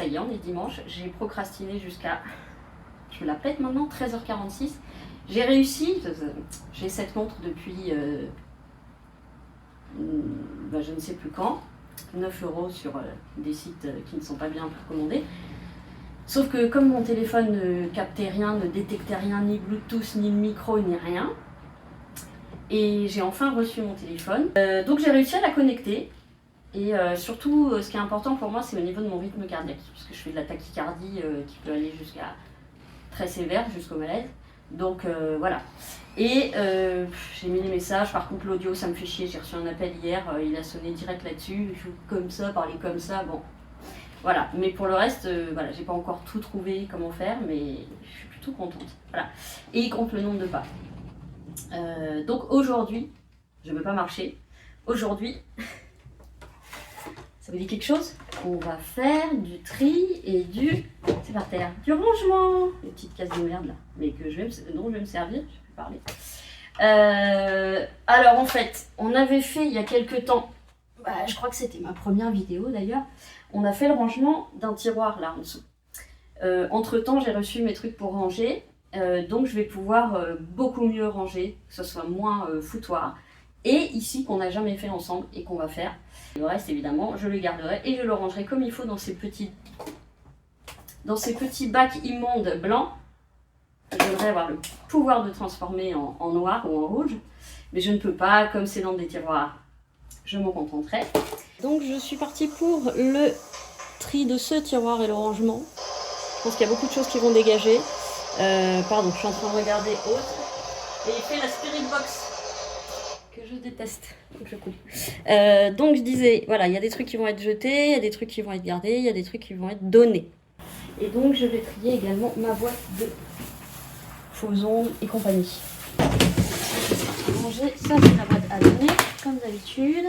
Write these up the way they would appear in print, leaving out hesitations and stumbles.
y est, on est dimanche. J'ai procrastiné jusqu'à, je me la pète maintenant, 13h46. J'ai réussi, j'ai cette montre depuis je ne sais plus quand, 9 € sur des sites qui ne sont pas bien pour commander. Sauf que comme mon téléphone ne captait rien, ne détectait rien, ni Bluetooth, ni micro, ni rien, et j'ai enfin reçu mon téléphone. Donc j'ai réussi à la connecter. Et surtout, ce qui est important pour moi, c'est au niveau de mon rythme cardiaque, parce que je fais de la tachycardie qui peut aller jusqu'à très sévère, jusqu'au malaise. Donc voilà. Et j'ai mis les messages, par contre l'audio ça me fait chier, j'ai reçu un appel hier, il a sonné direct là-dessus, je joue comme ça, parler comme ça, bon. Voilà, mais pour le reste, voilà, j'ai pas encore tout trouvé comment faire, mais je suis plutôt contente. Voilà. Et il compte le nombre de pas. Donc aujourd'hui, je ne veux pas marcher. Aujourd'hui, ça vous dit quelque chose? On va faire du tri et c'est par terre, du rangement. Les petites cases de merde là, mais dont je vais me servir, je peux parler. Alors en fait, on avait fait il y a quelques temps, je crois que c'était ma première vidéo d'ailleurs, on a fait le rangement d'un tiroir là en dessous. Entre temps, j'ai reçu mes trucs pour ranger, donc je vais pouvoir beaucoup mieux ranger, que ce soit moins foutoir. Et ici, qu'on n'a jamais fait ensemble et qu'on va faire. Le reste, évidemment, je le garderai et je le rangerai comme il faut dans ces petits bacs immondes blancs. J'aimerais avoir le pouvoir de transformer en noir ou en rouge, mais je ne peux pas, comme c'est dans des tiroirs. Je m'en contenterai. Donc, je suis partie pour le tri de ce tiroir et le rangement. Je pense qu'il y a beaucoup de choses qui vont dégager. Pardon, je suis en train de regarder autre. Et il fait la Spirit Box. Que je déteste, donc je coupe. Donc je disais, voilà, il y a des trucs qui vont être jetés, il y a des trucs qui vont être gardés, il y a des trucs qui vont être donnés. Et donc je vais trier également ma boîte de faux ongles et compagnie. Ranger, ça c'est la boîte à donner, comme d'habitude.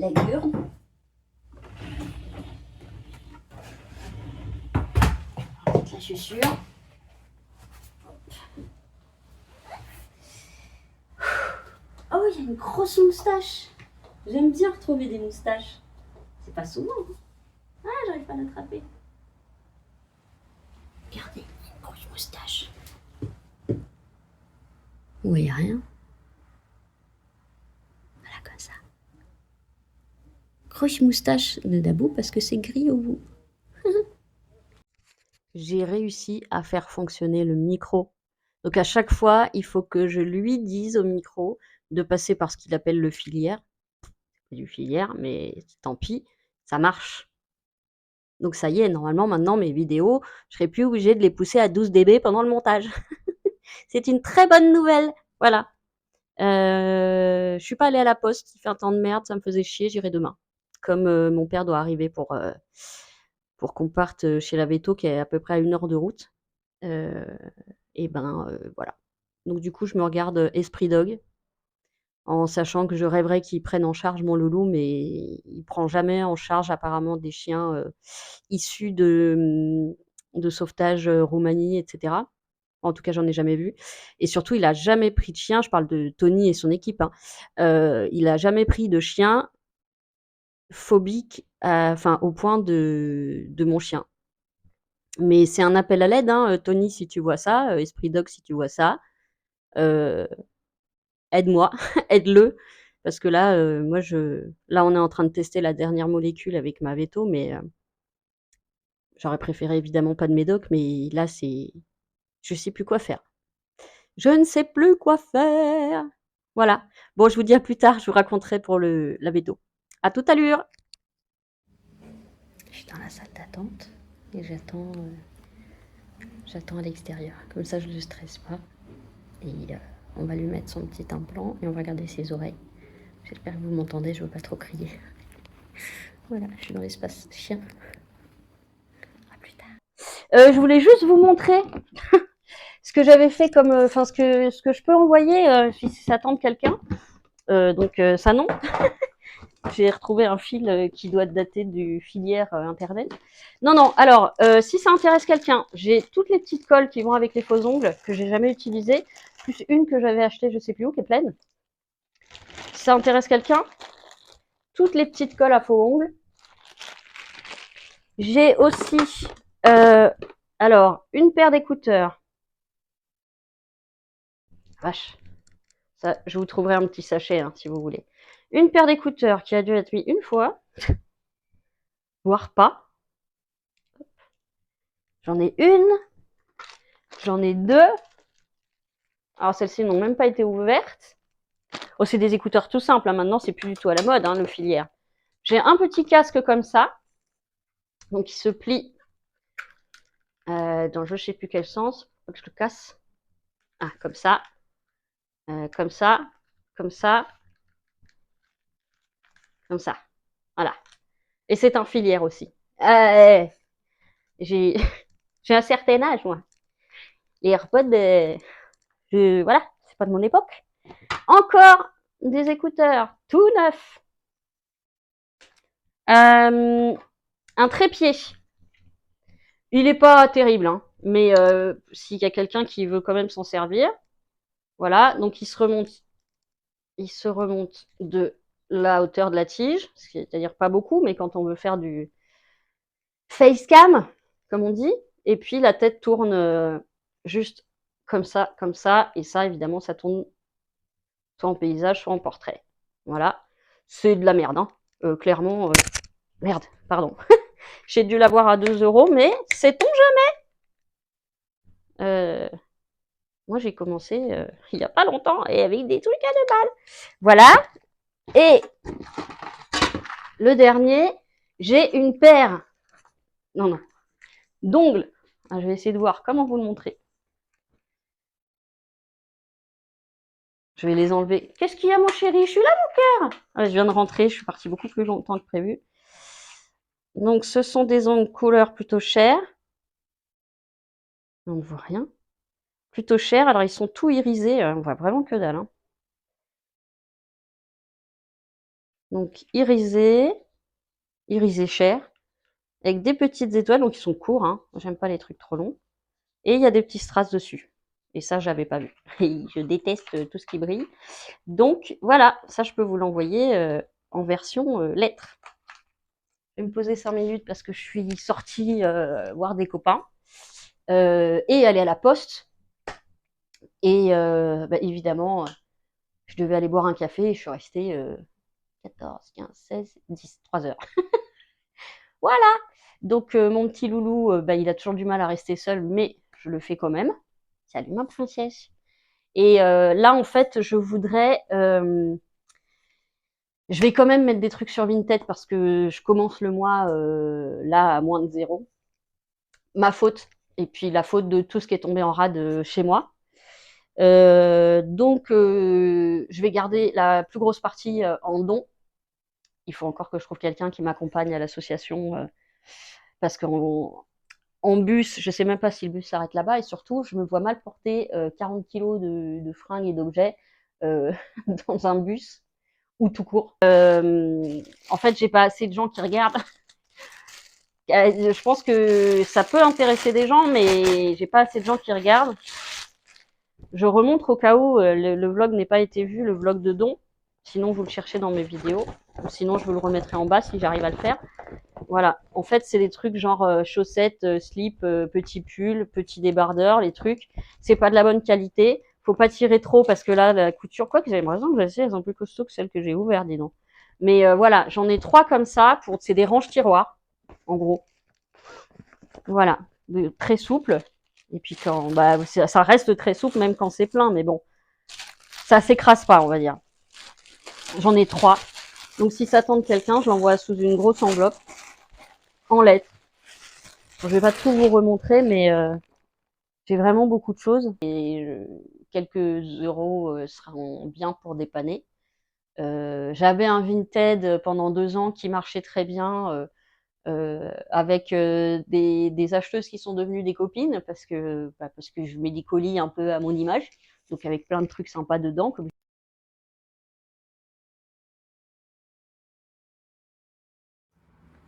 la gurne. La chaussure. Oh, il y a une grosse moustache. J'aime bien retrouver des moustaches. C'est pas souvent. Hein. Ah, j'arrive pas à l'attraper. Regardez, une grosse moustache. Vous voyez rien? Voilà, comme ça. Grosse moustache de Dabo parce que c'est gris au bout. J'ai réussi à faire fonctionner le micro. Donc à chaque fois, il faut que je lui dise au micro de passer par ce qu'il appelle le filière. C'est du filière, mais tant pis, ça marche. Donc ça y est, normalement maintenant mes vidéos, je serai plus obligée de les pousser à 12 dB pendant le montage. C'est une très bonne nouvelle. Voilà. Je suis pas allée à la poste, il fait un temps de merde, ça me faisait chier, j'irai demain. Comme mon père doit arriver pour qu'on parte chez la Véto, qui est à peu près à 1 heure de route. Et ben voilà. Donc du coup, je me regarde Esprit Dog, en sachant que je rêverais qu'il prenne en charge mon loulou, mais il prend jamais en charge apparemment des chiens issus de sauvetage Roumanie, etc. En tout cas, j'en ai jamais vu. Et surtout, il a jamais pris de chien. Je parle de Tony et son équipe. Hein. Il a jamais pris de chien phobique, enfin au point de mon chien. Mais c'est un appel à l'aide, hein, Tony, si tu vois ça, Esprit Dog, si tu vois ça, aide-moi, aide-le, parce que là, là, on est en train de tester la dernière molécule avec ma Véto, mais j'aurais préféré évidemment pas de médoc, mais là, je sais plus quoi faire. Je ne sais plus quoi faire. Voilà. Bon, je vous dis à plus tard, je vous raconterai pour la Véto. À tout à l'heure. Je suis dans la salle d'attente et j'attends à l'extérieur. Comme ça, je ne le stresse pas. Et on va lui mettre son petit implant et on va regarder ses oreilles. J'espère que vous m'entendez, je ne veux pas trop crier. Voilà, je suis dans l'espace chien. À plus tard. Je voulais juste vous montrer ce que j'avais fait comme, enfin ce que je peux envoyer si ça tente quelqu'un. Donc ça non. J'ai retrouvé un fil qui doit dater du filière internet. Non, non, alors, si ça intéresse quelqu'un, j'ai toutes les petites colles qui vont avec les faux ongles que j'ai jamais utilisées, plus une que j'avais achetée je sais plus où, qui est pleine. Si ça intéresse quelqu'un, toutes les petites colles à faux ongles. J'ai aussi, alors, une paire d'écouteurs. Vache, ça, je vous trouverai un petit sachet hein, si vous voulez. Une paire d'écouteurs qui a dû être mis une fois, voire pas. J'en ai une, j'en ai deux. Alors celles-ci n'ont même pas été ouvertes. Oh, c'est des écouteurs tout simples, hein. Maintenant c'est plus du tout à la mode, hein, le filière. J'ai un petit casque comme ça, donc il se plie dans je ne sais plus quel sens. Faut que je le casse. Ah, comme ça, comme ça, comme ça, comme ça. Voilà. Et c'est un filière aussi. J'ai j'ai un certain âge, moi. Les AirPods, voilà, c'est pas de mon époque. Encore des écouteurs tout neufs. Un trépied. Il n'est pas terrible, hein, mais s'il y a quelqu'un qui veut quand même s'en servir, voilà. Donc il se remonte de la hauteur de la tige, c'est-à-dire pas beaucoup, mais quand on veut faire du facecam, comme on dit, et puis la tête tourne juste comme ça, et ça évidemment ça tourne soit en paysage, soit en portrait. Voilà, c'est de la merde, hein. Clairement, merde, pardon. J'ai dû l'avoir à 2 €, mais sait-on jamais. Moi, j'ai commencé il n'y a pas longtemps et avec des trucs à 2 balles. Voilà. Et le dernier, j'ai une paire. Non, non. D'ongles. Ah, je vais essayer de voir comment vous le montrer. Je vais les enlever. Qu'est-ce qu'il y a, mon chéri? Je suis là, mon cœur. Ah, je viens de rentrer. Je suis partie beaucoup plus longtemps que prévu. Donc, ce sont des ongles couleur plutôt chères. On ne voit rien. Plutôt chers. Alors, ils sont tout irisés. On voit vraiment que dalle. Hein. Donc irisé chair, avec des petites étoiles, donc ils sont courts, hein. J'aime pas les trucs trop longs. Et il y a des petits strass dessus. Et ça, j'avais pas vu. Et je déteste tout ce qui brille. Donc voilà, ça je peux vous l'envoyer en version lettre. Je vais me poser 5 minutes parce que je suis sortie voir des copains et aller à la poste. Et évidemment, je devais aller boire un café et je suis restée 14, 15, 16, 10, 3 heures. Voilà. Donc mon petit loulou, il a toujours du mal à rester seul, mais je le fais quand même. Salut ma princesse. Et là, en fait, je vais quand même mettre des trucs sur Vinted parce que je commence le mois là à moins de 0. Ma faute. Et puis la faute de tout ce qui est tombé en rade chez moi. Donc, je vais garder la plus grosse partie en don. Il faut encore que je trouve quelqu'un qui m'accompagne à l'association parce qu'en bus, je sais même pas si le bus s'arrête là-bas et surtout, je me vois mal porter 40 kilos de fringues et d'objets dans un bus ou tout court. En fait, j'ai pas assez de gens qui regardent. Je pense que ça peut intéresser des gens, mais j'ai pas assez de gens qui regardent. Je remontre au cas où le vlog n'ait pas été vu, le vlog de don. Sinon, vous le cherchez dans mes vidéos. Ou sinon, je vous le remettrai en bas si j'arrive à le faire. Voilà. En fait, c'est des trucs genre chaussettes, slip, petits pulls, petits débardeurs, les trucs. C'est pas de la bonne qualité. Faut pas tirer trop parce que là, la couture, quoi que j'ai l'impression que elles sont plus costauds que celles que j'ai ouvertes, dis donc. Mais voilà, j'en ai 3 comme ça. C'est des ranges tiroirs, en gros. Voilà. Très souples. Et puis quand, ça reste très souple même quand c'est plein, mais bon. Ça s'écrase pas, on va dire. J'en ai 3. Donc si ça tente quelqu'un, je l'envoie sous une grosse enveloppe en lettres. Je vais pas tout vous remontrer, mais j'ai vraiment beaucoup de choses et quelques euros seront bien pour dépanner. J'avais un Vinted pendant 2 ans qui marchait très bien avec des acheteuses qui sont devenues des copines parce que je mets des colis un peu à mon image, donc avec plein de trucs sympas dedans. Comme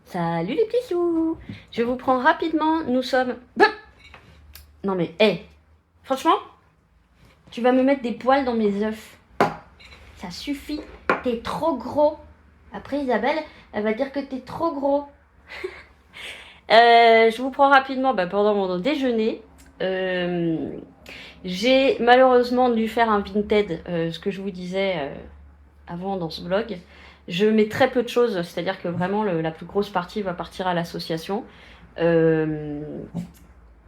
Salut les petits sous. Je vous prends rapidement, nous sommes... Non mais, hé, franchement, tu vas me mettre des poils dans mes œufs. Ça suffit, t'es trop gros. Après Isabelle, elle va dire que t'es trop gros. Je vous prends rapidement pendant mon déjeuner. J'ai malheureusement dû faire un Vinted, ce que je vous disais avant dans ce vlog. Je mets très peu de choses, c'est-à-dire que vraiment la plus grosse partie va partir à l'association.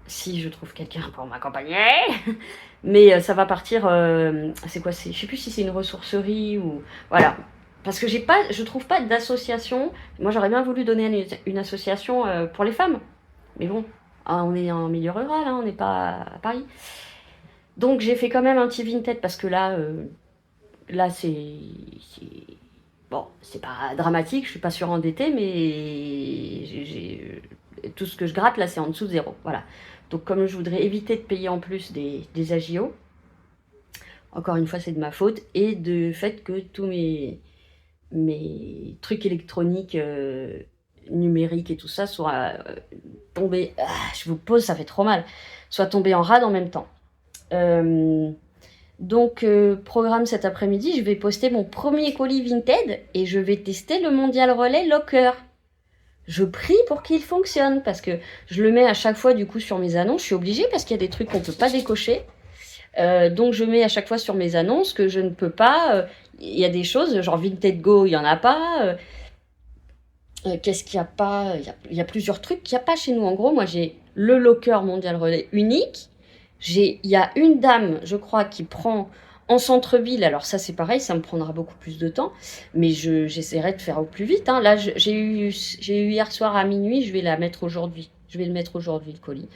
Si je trouve quelqu'un pour m'accompagner. Mais ça va partir. C'est quoi? Je sais plus si c'est une ressourcerie ou. Voilà. Parce que je trouve pas d'association. Moi, j'aurais bien voulu donner une association pour les femmes. Mais bon, on est en milieu rural, hein, on n'est pas à Paris. Donc, j'ai fait quand même un petit Vinted parce que là, bon, c'est pas dramatique, je suis pas surendettée, mais tout ce que je gratte là, c'est en dessous de 0. Voilà. Donc, comme je voudrais éviter de payer en plus des agios, encore une fois, c'est de ma faute, et du fait que tous mes trucs électroniques, numériques et tout ça soient tombés. Je vous pose, ça fait trop mal. Soient tombés en rade en même temps. Donc, programme cet après-midi, je vais poster mon premier colis Vinted et je vais tester le Mondial Relais Locker. Je prie pour qu'il fonctionne parce que je le mets à chaque fois du coup sur mes annonces. Je suis obligée parce qu'il y a des trucs qu'on ne peut pas décocher. Donc je mets à chaque fois sur mes annonces que je ne peux pas. Il y a des choses, genre Vinted Go, il n'y en a pas. Qu'est-ce qu'il n'y a pas? Il y a plusieurs trucs qu'il n'y a pas chez nous. En gros, moi j'ai le locker Mondial Relais unique. Il y a une dame, je crois, qui prend en centre-ville. Alors ça c'est pareil, ça me prendra beaucoup plus de temps. Mais j'essaierai de faire au plus vite. Hein. Là j'ai eu hier soir à minuit, je vais la mettre aujourd'hui. Je vais le mettre aujourd'hui le colis.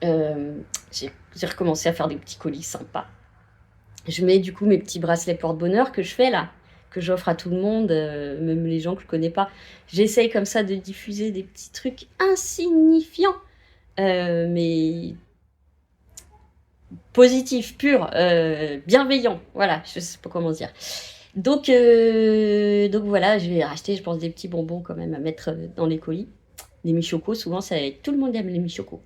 J'ai recommencé à faire des petits colis sympas. Je mets du coup mes petits bracelets porte-bonheur que je fais là, que j'offre à tout le monde, même les gens que je connais pas. J'essaye comme ça de diffuser des petits trucs insignifiants, mais positifs, purs, bienveillants. Voilà, je sais pas comment dire. Donc voilà, je vais racheter, je pense, des petits bonbons quand même à mettre dans les colis. Des michocos, souvent, tout le monde aime les michocos.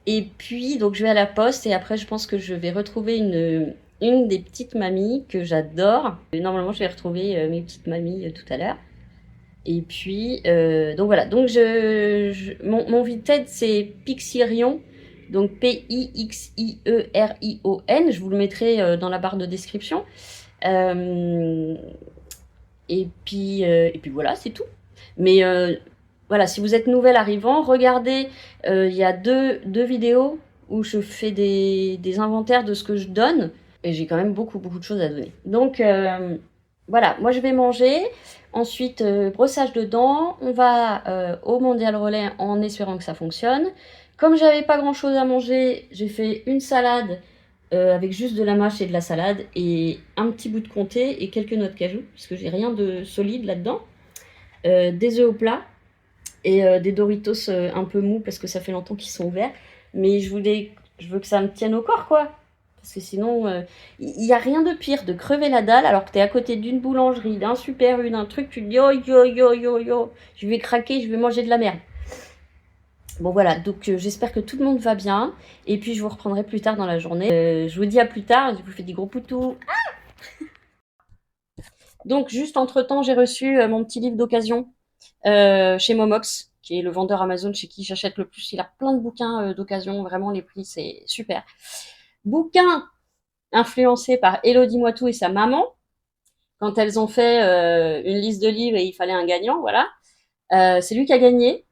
Et puis, donc, je vais à la poste et après, je pense que je vais retrouver une des petites mamies que j'adore. Normalement, je vais retrouver mes petites mamies tout à l'heure. Et puis, donc voilà. Donc, mon Vinted, c'est Pixirion. Donc, Pixierion. Je vous le mettrai dans la barre de description. Euh, et puis voilà, c'est tout. Mais voilà, si vous êtes nouvelle arrivant, regardez, il y a deux vidéos où je fais des inventaires de ce que je donne. Et j'ai quand même beaucoup, beaucoup de choses à donner. Donc voilà, moi je vais manger. Ensuite, brossage de dents. On va au Mondial Relais en espérant que ça fonctionne. Comme j'avais pas grand chose à manger, j'ai fait une salade avec juste de la mâche et de la salade et un petit bout de comté et quelques noix de cajou, parce que j'ai rien de solide là-dedans. Des œufs au plat et des Doritos un peu mous parce que ça fait longtemps qu'ils sont ouverts. Mais je veux que ça me tienne au corps, quoi. Parce que sinon, il n'y a rien de pire de crever la dalle alors que tu es à côté d'une boulangerie, d'un Super U, d'un truc, tu te dis oh yo yo yo yo, je vais craquer, je vais manger de la merde. Bon voilà, donc j'espère que tout le monde va bien. Et puis je vous reprendrai plus tard dans la journée. Je vous dis à plus tard, je vous fais des gros poutous. Donc juste entre-temps, j'ai reçu mon petit livre d'occasion chez Momox, qui est le vendeur Amazon chez qui j'achète le plus. Il a plein de bouquins d'occasion, vraiment les prix, c'est super. Bouquin influencé par Elodie Moitou et sa maman, quand elles ont fait une liste de livres et il fallait un gagnant, voilà. C'est lui qui a gagné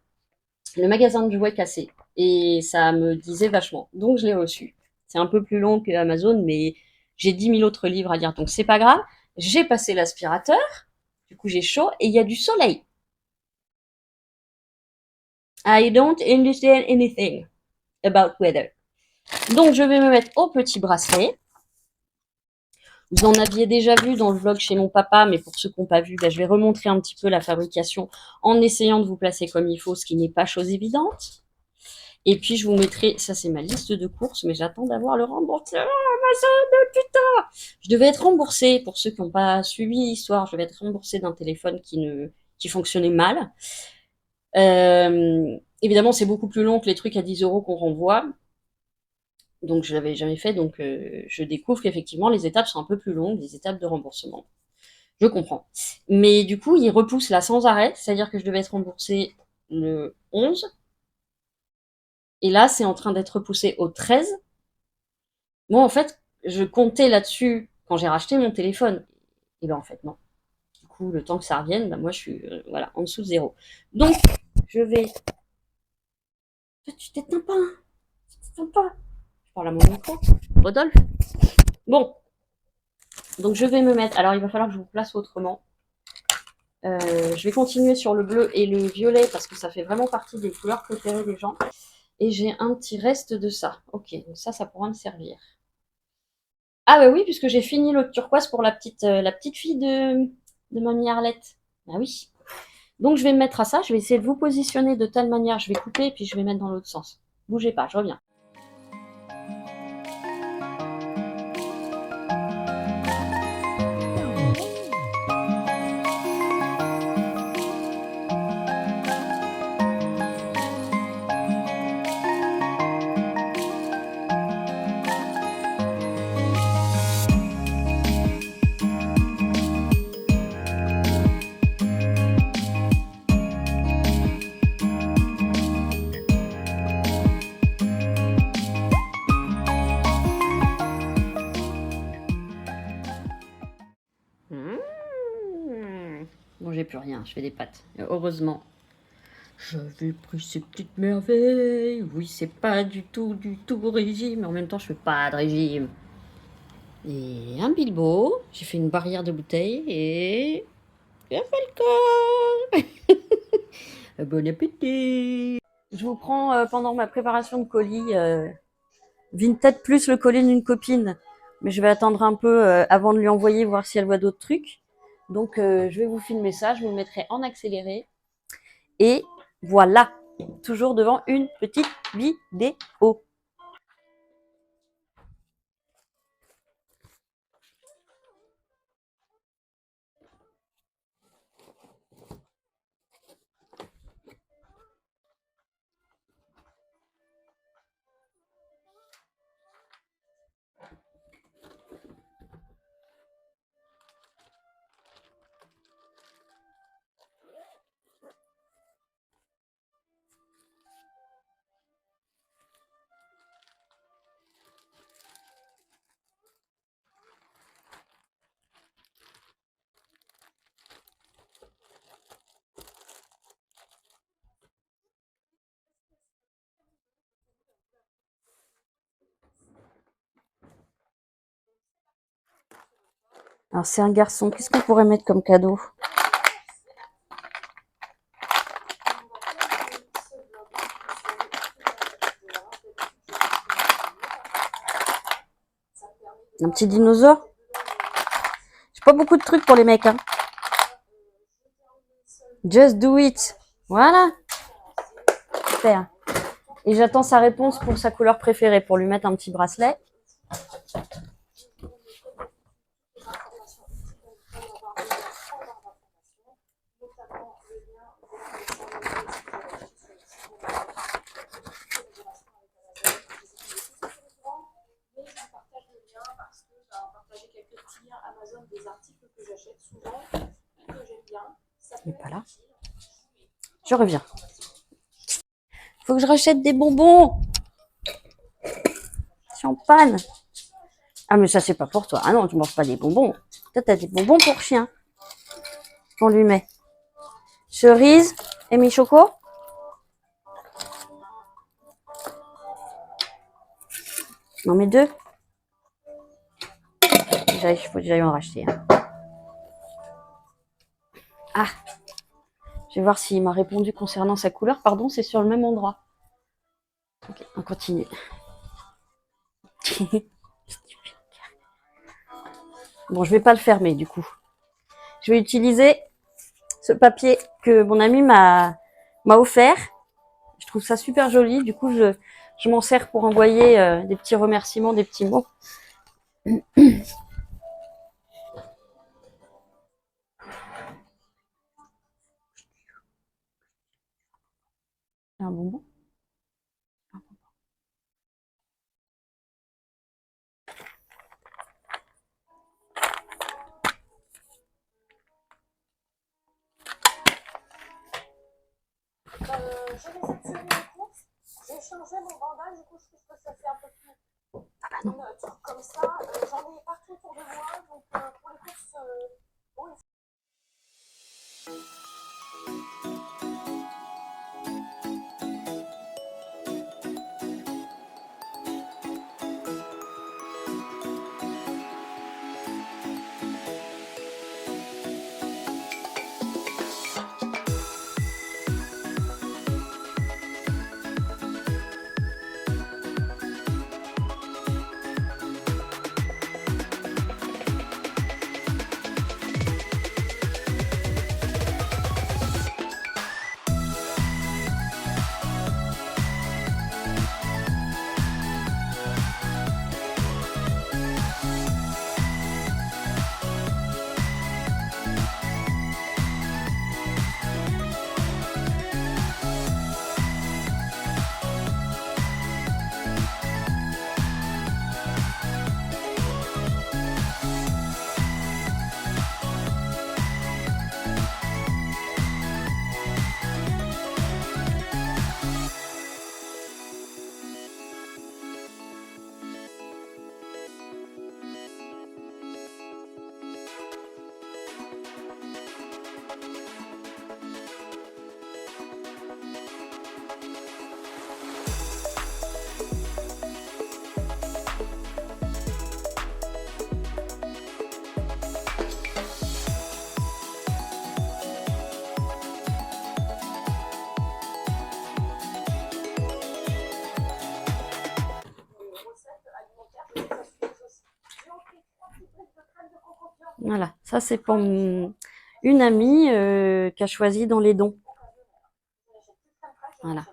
le magasin de jouets cassé. Et ça me disait vachement. Donc je l'ai reçu. C'est un peu plus long que Amazon, mais j'ai 10 000 autres livres à lire, donc c'est pas grave. J'ai passé l'aspirateur, du coup j'ai chaud, et il y a du soleil. I don't understand anything about weather. Donc je vais me mettre au petit bracelet. Vous en aviez déjà vu dans le vlog chez mon papa, mais pour ceux qui n'ont pas vu, je vais remontrer un petit peu la fabrication en essayant de vous placer comme il faut, ce qui n'est pas chose évidente. Et puis je vous mettrai, ça c'est ma liste de courses, mais j'attends d'avoir le remboursement. Amazon, putain. Je devais être remboursée, pour ceux qui n'ont pas suivi l'histoire, je devais être remboursée d'un téléphone qui fonctionnait mal. Évidemment, c'est beaucoup plus long que les trucs à 10 € qu'on renvoie. Donc je l'avais jamais fait, donc je découvre qu'effectivement les étapes sont un peu plus longues, les étapes de remboursement. Je comprends. Mais du coup, il repousse là sans arrêt, c'est-à-dire que je devais être remboursée le 11, et là c'est en train d'être repoussé au 13. Moi en fait, je comptais là-dessus quand j'ai racheté mon téléphone. Et ben en fait non. Du coup, le temps que ça revienne, moi je suis voilà, en dessous de 0. Donc, je vais... Tu t'éteins pas, hein. Tu t'éteins pas. Je parle à mon micro. Rodolphe. Bon, donc je vais me mettre... Alors il va falloir que je vous place autrement. Je vais continuer sur le bleu et le violet parce que ça fait vraiment partie des couleurs préférées des gens. Et j'ai un petit reste de ça. Ok, donc ça pourra me servir. Ah bah oui, puisque j'ai fini le turquoise pour la petite fille de mamie Arlette. Ah oui. Donc je vais me mettre à ça, je vais essayer de vous positionner de telle manière, je vais couper et puis je vais mettre dans l'autre sens. Bougez pas, je reviens. Bon, j'ai plus rien, je fais des pâtes. Heureusement. J'avais pris ces petites merveilles. Oui, c'est pas du tout régime, mais en même temps, je fais pas de régime. Et un bilbo, j'ai fait une barrière de bouteille et... j'ai fait le corps. Bon appétit. Je vous prends pendant ma préparation de colis Vinted plus le colis d'une copine. Mais je vais attendre un peu avant de lui envoyer, voir si elle voit d'autres trucs. Donc je vais vous filmer ça, je vous mettrai en accéléré. Et voilà, toujours devant une petite vidéo. Alors, c'est un garçon. Qu'est-ce qu'on pourrait mettre comme cadeau? Un petit dinosaure? J'ai pas beaucoup de trucs pour les mecs, hein. Just do it. Voilà. Super. Et j'attends sa réponse pour sa couleur préférée, pour lui mettre un petit bracelet. Il n'est pas là. Je reviens. Faut que je rachète des bonbons. Je suis en panne. Ah, mais ça, c'est pas pour toi. Ah non, tu manges pas des bonbons. Toi, t'as des bonbons pour chien. On lui met cerise et mi-choco. On met 2. Il faut que j'aille en racheter. Hein. Ah, je vais voir s'il m'a répondu concernant sa couleur. Pardon, c'est sur le même endroit. Ok, on continue. Bon, je vais pas le fermer du coup. Je vais utiliser ce papier que mon ami m'a offert. Je trouve ça super joli. Du coup, je m'en sers pour envoyer des petits remerciements, des petits mots. Un bonbon. Je vais essayer les courses. J'ai changé mon bandage, du coup, je trouve que ça fait un peu plus neutre. Comme ça, j'en ai partout autour de moi. Donc, pour les courses, bon, Voilà, ça c'est pour une amie qui a choisi dans les dons. Voilà.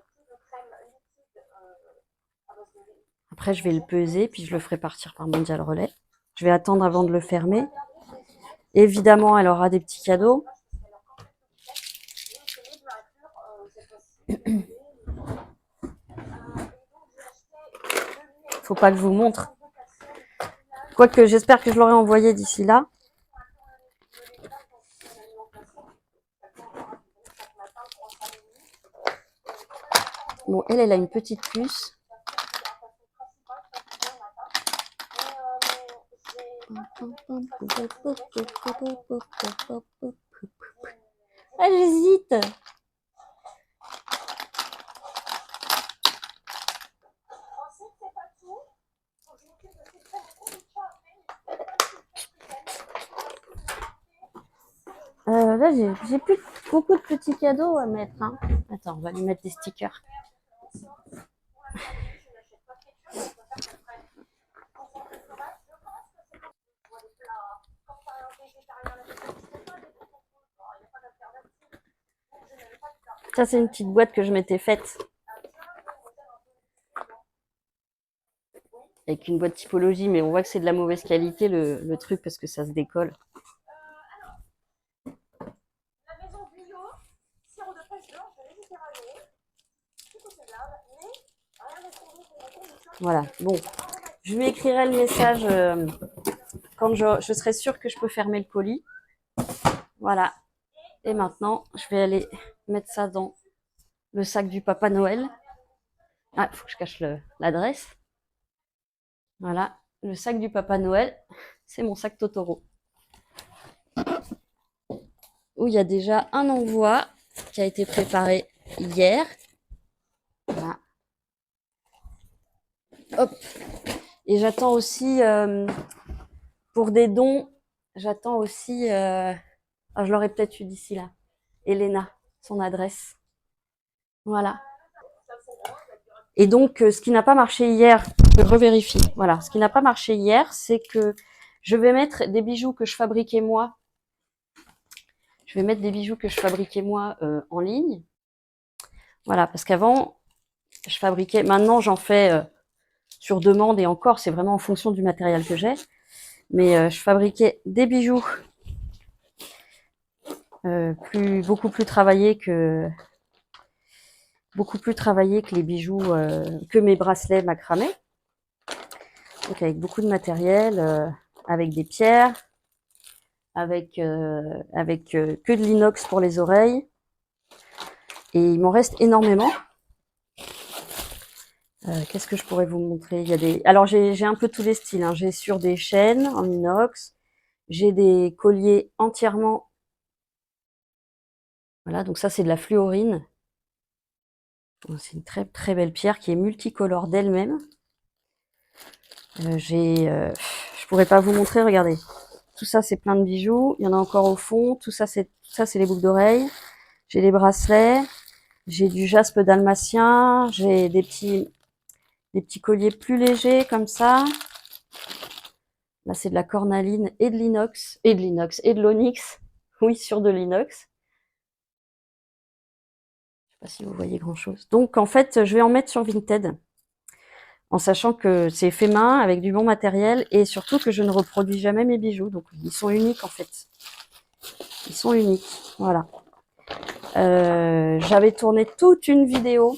Après, je vais le peser, puis je le ferai partir par Mondial Relais. Je vais attendre avant de le fermer. Évidemment, elle aura des petits cadeaux. Faut pas que je vous montre. Quoique, j'espère que je l'aurai envoyé d'ici là. Bon, elle a une petite puce. Ah, j'hésite. là, j'ai plus beaucoup de petits cadeaux à mettre. Hein. Attends, on va lui mettre des stickers. Ça, c'est une petite boîte que je m'étais faite. Avec une boîte typologie, mais on voit que c'est de la mauvaise qualité le truc parce que ça se décolle. La maison bio, sirop de pêche blanche de Méditerranée, voilà, bon. Je lui écrirai le message quand je serai sûre que je peux fermer le colis. Voilà. Et maintenant, je vais aller mettre ça dans le sac du Papa Noël. Ah, il faut que je cache l'adresse. Voilà, le sac du Papa Noël, c'est mon sac Totoro. Où il y a déjà un envoi qui a été préparé hier. Voilà. Hop. Et j'attends aussi, pour des dons, j'attends aussi, je l'aurais peut-être eu d'ici là, Elena, son adresse. Voilà. Et donc, ce qui n'a pas marché hier, je revérifie. Voilà, ce qui n'a pas marché hier, c'est que je vais mettre des bijoux que je fabriquais moi. Je vais mettre des bijoux que je fabriquais moi en ligne. Voilà, parce qu'avant, je fabriquais. Maintenant, j'en fais sur demande et encore, c'est vraiment en fonction du matériel que j'ai. Mais je fabriquais des bijoux beaucoup plus travaillés que les bijoux que mes bracelets macramé. Donc avec beaucoup de matériel, avec des pierres, avec que de l'inox pour les oreilles. Et il m'en reste énormément. Qu'est-ce que je pourrais vous montrer? Il y a des. Alors j'ai un peu tous les styles. Hein. J'ai sur des chaînes en inox. J'ai des colliers entièrement. Voilà, donc ça c'est de la fluorine. C'est une très très belle pierre qui est multicolore d'elle-même. Je pourrais pas vous montrer. Regardez. Tout ça c'est plein de bijoux. Il y en a encore au fond. Tout ça c'est les boucles d'oreilles. J'ai les bracelets. J'ai du jaspe dalmatien. J'ai des petits colliers plus légers comme ça. Là, c'est de la cornaline et de l'inox, et de l'onyx. Oui, sur de l'inox. Je sais pas si vous voyez grand-chose. Donc, en fait, je vais en mettre sur Vinted, en sachant que c'est fait main, avec du bon matériel, et surtout que je ne reproduis jamais mes bijoux. Donc, ils sont uniques, en fait. Ils sont uniques, voilà. J'avais tourné toute une vidéo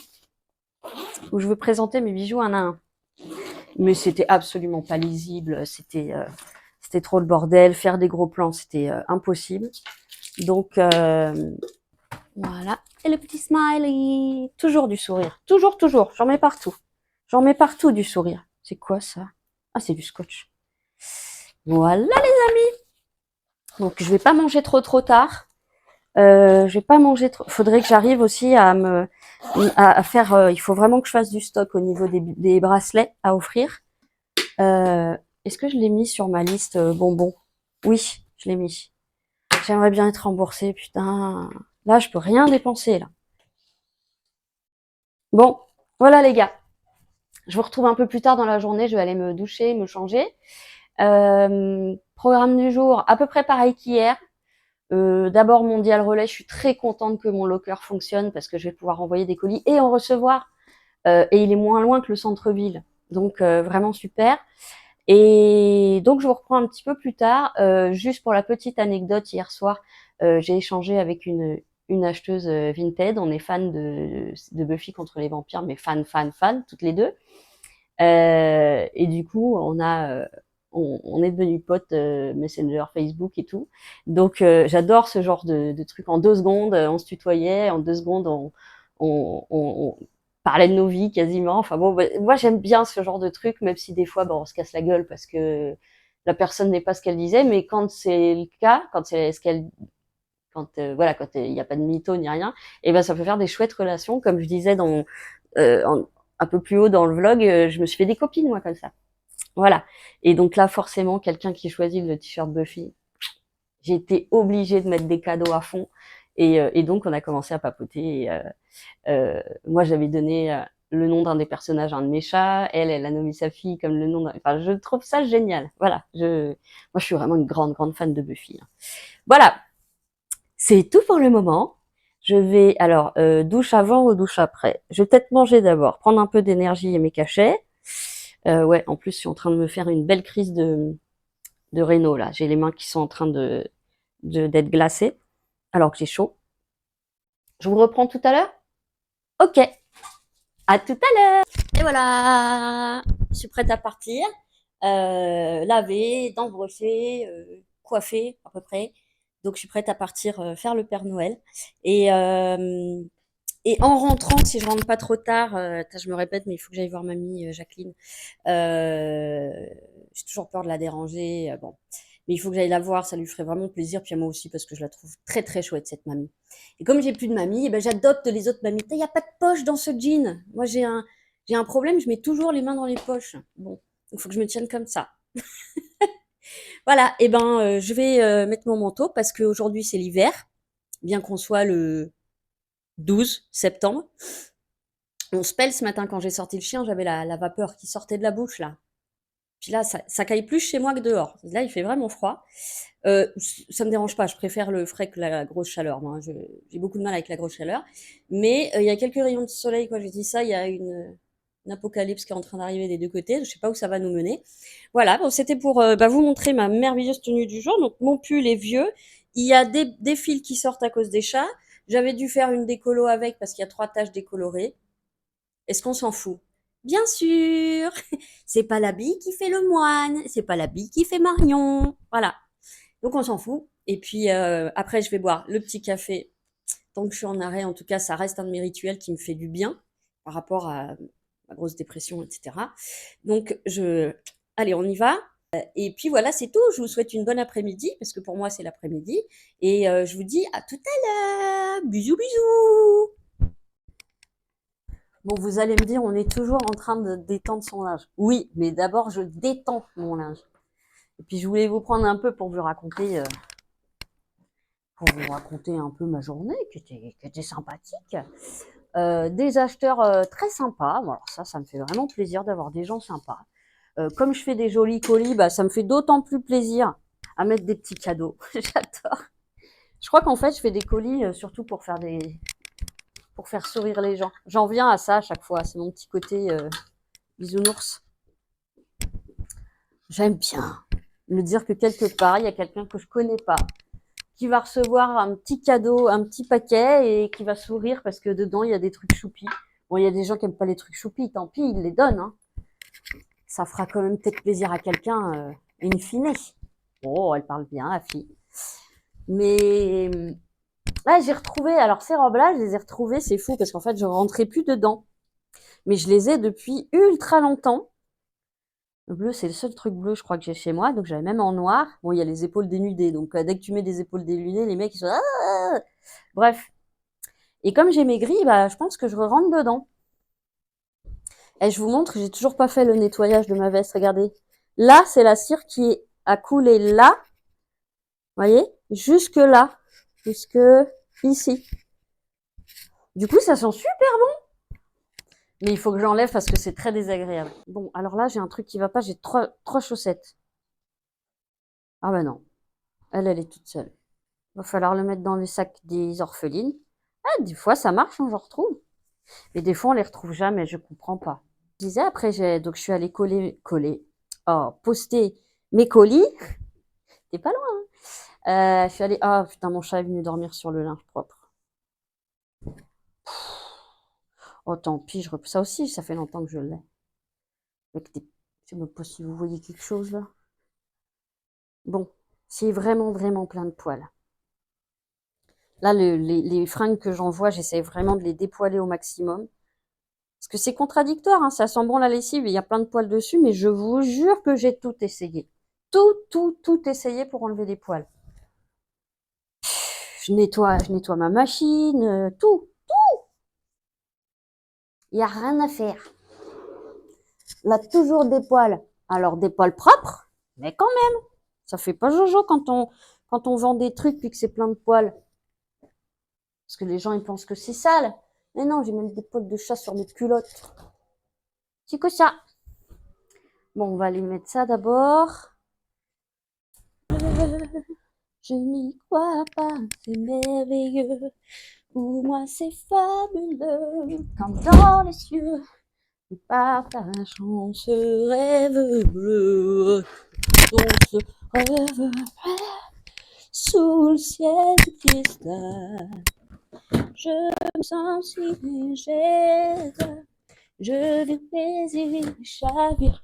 où je veux présenter mes bijoux un à un. Mais c'était absolument pas lisible, c'était trop le bordel, faire des gros plans, c'était impossible. Donc voilà, et le petit smiley, toujours du sourire, toujours, j'en mets partout du sourire. C'est quoi ça? Ah, c'est du scotch. Voilà les amis. Donc je vais pas manger trop tard. Je vais pas manger trop. Faudrait que j'arrive aussi à faire. Il faut vraiment que je fasse du stock au niveau des bracelets à offrir. Est-ce que je l'ai mis sur ma liste bonbons? Oui, je l'ai mis. J'aimerais bien être remboursée, putain. Là, je peux rien dépenser, là. Bon, voilà les gars. Je vous retrouve un peu plus tard dans la journée. Je vais aller me doucher, me changer. Programme du jour, à peu près pareil qu'hier. D'abord, Mondial Relais. Je suis très contente que mon locker fonctionne parce que je vais pouvoir envoyer des colis et en recevoir. Et il est moins loin que le centre-ville. Donc, vraiment super. Et donc, je vous reprends un petit peu plus tard. Juste pour la petite anecdote, hier soir, j'ai échangé avec une acheteuse Vinted. On est fan de Buffy contre les vampires, mais fan, toutes les deux. Et du coup, on est devenus potes Messenger, Facebook et tout. Donc, j'adore ce genre de truc. En 2 secondes, on se tutoyait. En 2 secondes, on parlait de nos vies quasiment. Enfin bon, moi j'aime bien ce genre de truc, même si des fois, on se casse la gueule parce que la personne n'est pas ce qu'elle disait. Mais quand c'est le cas, quand c'est ce qu'elle, voilà, quand il n'y a pas de mytho ni rien, et ben ça peut faire des chouettes relations. Comme je disais un peu plus haut dans le vlog, je me suis fait des copines moi comme ça. Voilà. Et donc là, forcément, quelqu'un qui choisit le t-shirt Buffy, j'ai été obligée de mettre des cadeaux à fond. Et donc, on a commencé à papoter. Moi, j'avais donné le nom d'un des personnages à un de mes chats. Elle a nommé sa fille comme le nom d'un... Enfin, je trouve ça génial. Voilà. Moi, je suis vraiment une grande, grande fan de Buffy. Voilà. C'est tout pour le moment. Je vais, alors, douche avant ou douche après? Je vais peut-être manger d'abord, prendre un peu d'énergie et mes cachets. Ouais, en plus, je suis en train de me faire une belle crise de réno, là. J'ai les mains qui sont en train d'être glacées, alors que j'ai chaud. Je vous reprends tout à l'heure? Ok. À tout à l'heure. Et voilà. Je suis prête à partir. Laver, dents brossées, coiffée, à peu près. Donc, je suis prête à partir faire le Père Noël. Et, euh, et en rentrant, si je rentre pas trop tard, je me répète, mais il faut que j'aille voir mamie Jacqueline. Euh, j'ai toujours peur de la déranger. Bon, mais il faut que j'aille la voir, ça lui ferait vraiment plaisir. Puis à moi aussi, parce que je la trouve très très chouette cette mamie. Et comme j'ai plus de mamie, eh ben j'adopte les autres mamies. Il y a pas de poche dans ce jean. Moi j'ai un problème, je mets toujours les mains dans les poches. Bon, il faut que je me tienne comme ça. Voilà. Et ben je vais mettre mon manteau parce qu'aujourd'hui c'est l'hiver, bien qu'on soit le 12 septembre. On se pèle ce matin quand j'ai sorti le chien, j'avais la vapeur qui sortait de la bouche là. Puis là, ça caille plus chez moi que dehors. Là, il fait vraiment froid. Ça me dérange pas, je préfère le frais que la grosse chaleur. Moi, j'ai beaucoup de mal avec la grosse chaleur. Mais il y a quelques rayons de soleil, quand j'ai dit ça, il y a une apocalypse qui est en train d'arriver des deux côtés. Je sais pas où ça va nous mener. Voilà, bon, c'était pour vous montrer ma merveilleuse tenue du jour. Donc, mon pull est vieux. Il y a des fils qui sortent à cause des chats. J'avais dû faire une décolo avec parce qu'il y a 3 taches décolorées. Est-ce qu'on s'en fout? Bien sûr, c'est pas l'habit qui fait le moine, c'est pas l'habit qui fait Marion. Voilà. Donc on s'en fout. Et puis après, je vais boire le petit café. Tant que je suis en arrêt, en tout cas, ça reste un de mes rituels qui me fait du bien par rapport à ma grosse dépression, etc. Donc allez, on y va. Et puis voilà, c'est tout. Je vous souhaite une bonne après-midi parce que pour moi, c'est l'après-midi. Et je vous dis à tout à l'heure. Bisous, bisous. Bon, vous allez me dire, on est toujours en train de détendre son linge. Oui, mais d'abord, je détends mon linge. Et puis, je voulais vous prendre un peu pour vous raconter un peu ma journée, qui était sympathique. Des acheteurs très sympas. Bon, alors ça me fait vraiment plaisir d'avoir des gens sympas. Comme je fais des jolis colis, bah, ça me fait d'autant plus plaisir à mettre des petits cadeaux. J'adore. Je crois qu'en fait, je fais des colis surtout pour faire sourire les gens. J'en viens à ça à chaque fois. C'est mon petit côté bisounours. J'aime bien me dire que quelque part, il y a quelqu'un que je connais pas qui va recevoir un petit cadeau, un petit paquet et qui va sourire parce que dedans, il y a des trucs choupis. Bon, il y a des gens qui aiment pas les trucs choupis, tant pis, ils les donnent. Hein. Ça fera quand même peut-être plaisir à quelqu'un in fine. Oh, elle parle bien, la fille. Mais là, j'ai retrouvé, alors ces robes-là, je les ai retrouvées, c'est fou parce qu'en fait, je rentrais plus dedans. Mais je les ai depuis ultra longtemps. Le bleu, c'est le seul truc bleu, je crois, que j'ai chez moi. Donc, j'avais même en noir. Bon, il y a les épaules dénudées. Donc, dès que tu mets des épaules dénudées, les mecs, ils sont... Ah. Bref. Et comme j'ai maigri, bah, je pense que je rentre dedans. Et je vous montre, j'ai toujours pas fait le nettoyage de ma veste. Regardez. Là, c'est la cire qui a coulé là. Vous voyez? Jusque là. Jusque ici. Du coup, ça sent super bon. Mais il faut que j'enlève parce que c'est très désagréable. Bon, alors là, j'ai un truc qui va pas. J'ai trois chaussettes. Ah ben non. Elle est toute seule. Va falloir le mettre dans le sac des orphelines. Ah, des fois, ça marche, on j'en retrouve. Mais des fois, on les retrouve jamais, je comprends pas. Je disais, après, donc je suis allée poster mes colis. T'es pas loin, hein. Je suis allée, ah, putain, mon chat est venu dormir sur le linge propre. Oh, tant pis, ça aussi, ça fait longtemps que je l'ai. Je ne sais pas si vous voyez quelque chose, là. Bon, c'est vraiment, vraiment plein de poils. Là, les fringues que j'envoie, j'essaie vraiment de les dépoiler au maximum. Parce que c'est contradictoire, hein, ça sent bon la lessive, il y a plein de poils dessus, mais je vous jure que j'ai tout essayé. Tout essayé pour enlever les poils. Je nettoie ma machine, tout. Il n'y a rien à faire. Là, toujours des poils. Alors, des poils propres, mais quand même. Ça fait pas jojo quand quand on vend des trucs puis que c'est plein de poils. Parce que les gens, ils pensent que c'est sale. Mais non, j'ai même des poils de chat sur mes culottes. C'est que ça. Bon, on va aller mettre ça d'abord. Je n'y crois pas, c'est merveilleux. Pour moi, c'est fabuleux. Comme dans les cieux, nous partageons ce rêve bleu. On se rêve sous le ciel de cristal. Je me sens si légère. Je vais plaisir, chavir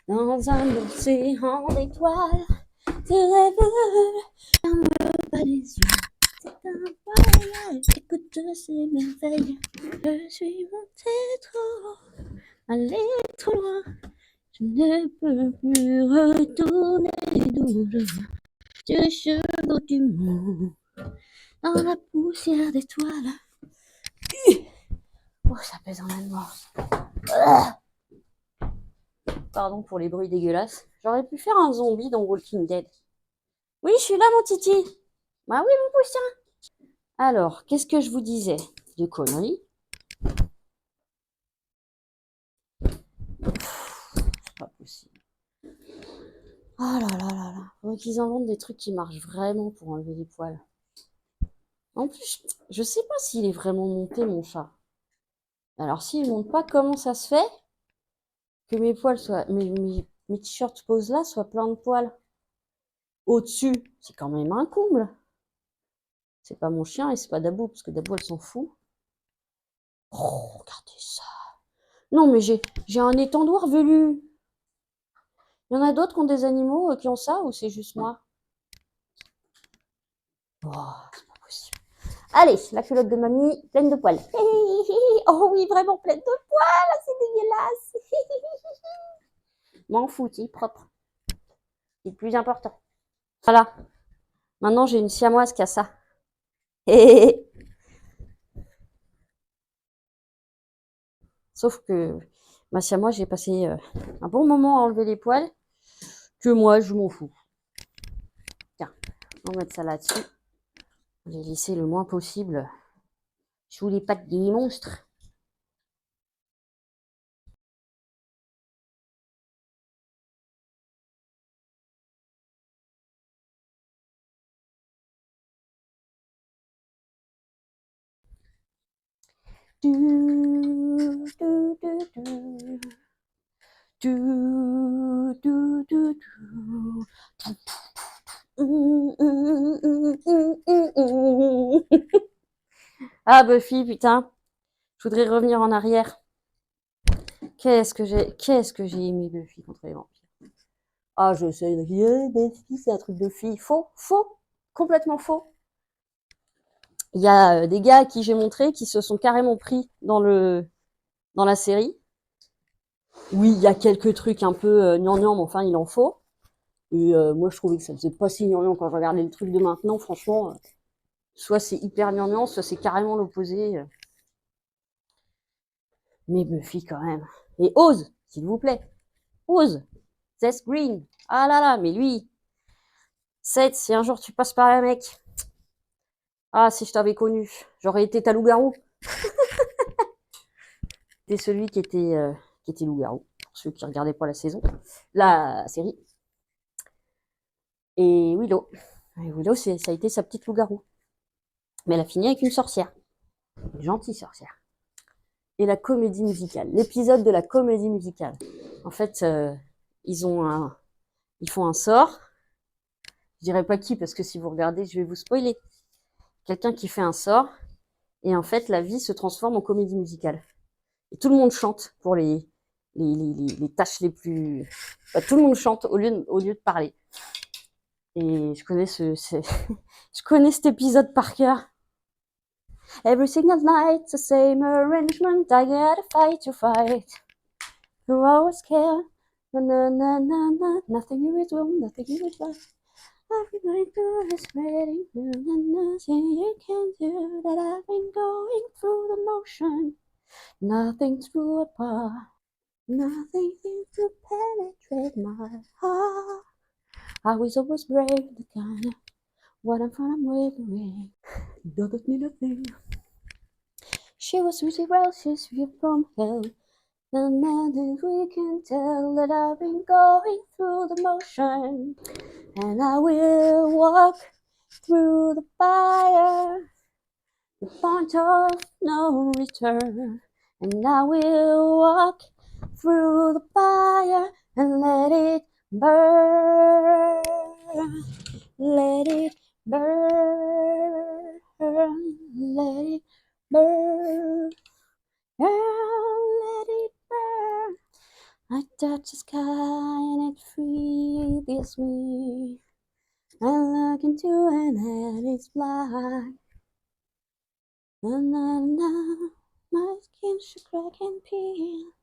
dans un océan d'étoiles. Tes rêves ferme pas les yeux. C'est un voyage, écoute ces merveilles. Je suis montée trop haut, allée trop loin. Je ne peux plus retourner d'où je viens. Je chevaux du monde dans la poussière d'étoiles. Oh, ça pèse en allemand. Pardon pour les bruits dégueulasses. J'aurais pu faire un zombie dans Walking Dead. Oui, je suis là, mon titi. Bah oui, mon poussin. Alors, qu'est-ce que je vous disais? Des conneries. C'est pas possible. Oh là là là là. Faudrait qu'ils inventent des trucs qui marchent vraiment pour enlever les poils. En plus, je sais pas s'il est vraiment monté, mon chat. Alors, s'il monte pas, comment ça se fait que mes poils soient. Mes t-shirts pose là soient pleins de poils? Au-dessus, c'est quand même un comble. C'est pas mon chien et c'est pas Dabou, parce que Dabou, elle s'en fout. Oh, regardez ça. Non, mais j'ai un étendoir velu. Il y en a d'autres qui ont des animaux qui ont ça, ou c'est juste moi? Oh, c'est pas possible. Allez, la culotte de mamie, pleine de poils. Oh oui, vraiment pleine de poils, c'est dégueulasse. M'en fous, c'est propre. C'est le plus important. Voilà. Maintenant, j'ai une siamoise qui a ça. Sauf que ma siamoise, j'ai passé un bon moment à enlever les poils, que moi, je m'en fous. Tiens, on va mettre ça là-dessus. On va les laisser le moins possible sous les pattes des monstres. Ah Buffy, putain, je voudrais revenir en arrière. Qu'est-ce que j'ai aimé Buffy contre les vampires. Ah, je sais, Buffy, c'est un truc de fille. Faux, complètement faux. Il y a des gars à qui j'ai montré qui se sont carrément pris dans la série. Oui, il y a quelques trucs un peu gnangnan, mais enfin, il en faut. Et moi, je trouvais que ça faisait pas si gnangnan quand je regardais le truc de maintenant. Franchement, soit c'est hyper gnangnan, soit c'est carrément l'opposé. Mais Buffy, quand même. Et Oz, s'il vous plaît. Oz. Seth Green. Ah là là, mais lui. Seth, si un jour tu passes par là, mec. Ah, si je t'avais connu, j'aurais été ta loup-garou. C'était celui qui était loup-garou, pour ceux qui regardaient pas la série. Et Willow. Willow, ça a été sa petite loup-garou. Mais elle a fini avec une sorcière. Une gentille sorcière. Et la comédie musicale. L'épisode de la comédie musicale. En fait, ils font un sort. Je dirais pas qui, parce que si vous regardez, je vais vous spoiler. Quelqu'un qui fait un sort. Et en fait, la vie se transforme en comédie musicale. Et tout le monde chante pour les tâches les plus... Enfin, tout le monde chante au lieu de parler. Et je connais je connais cet épisode par cœur. Every single night, the same arrangement. I gotta fight to fight. You always care. Na na na na na. Nothing you is wrong, nothing you is right. Every night is ready. Nothing you can do that I've been going through the motion. Nothing to apart. Nothing to penetrate my heart. I was always brave, the kind of what I'm wavering, doesn't mean a thing. She was really well, she's from hell. And then we can tell that I've been going through the motion, and I will walk through the fire, the point of no return. And I will walk through the fire and let it burn, let it burn, let it burn, let it burn. I touch the sky and it freezes me. I look into it and it's black. My skin should crack and peel.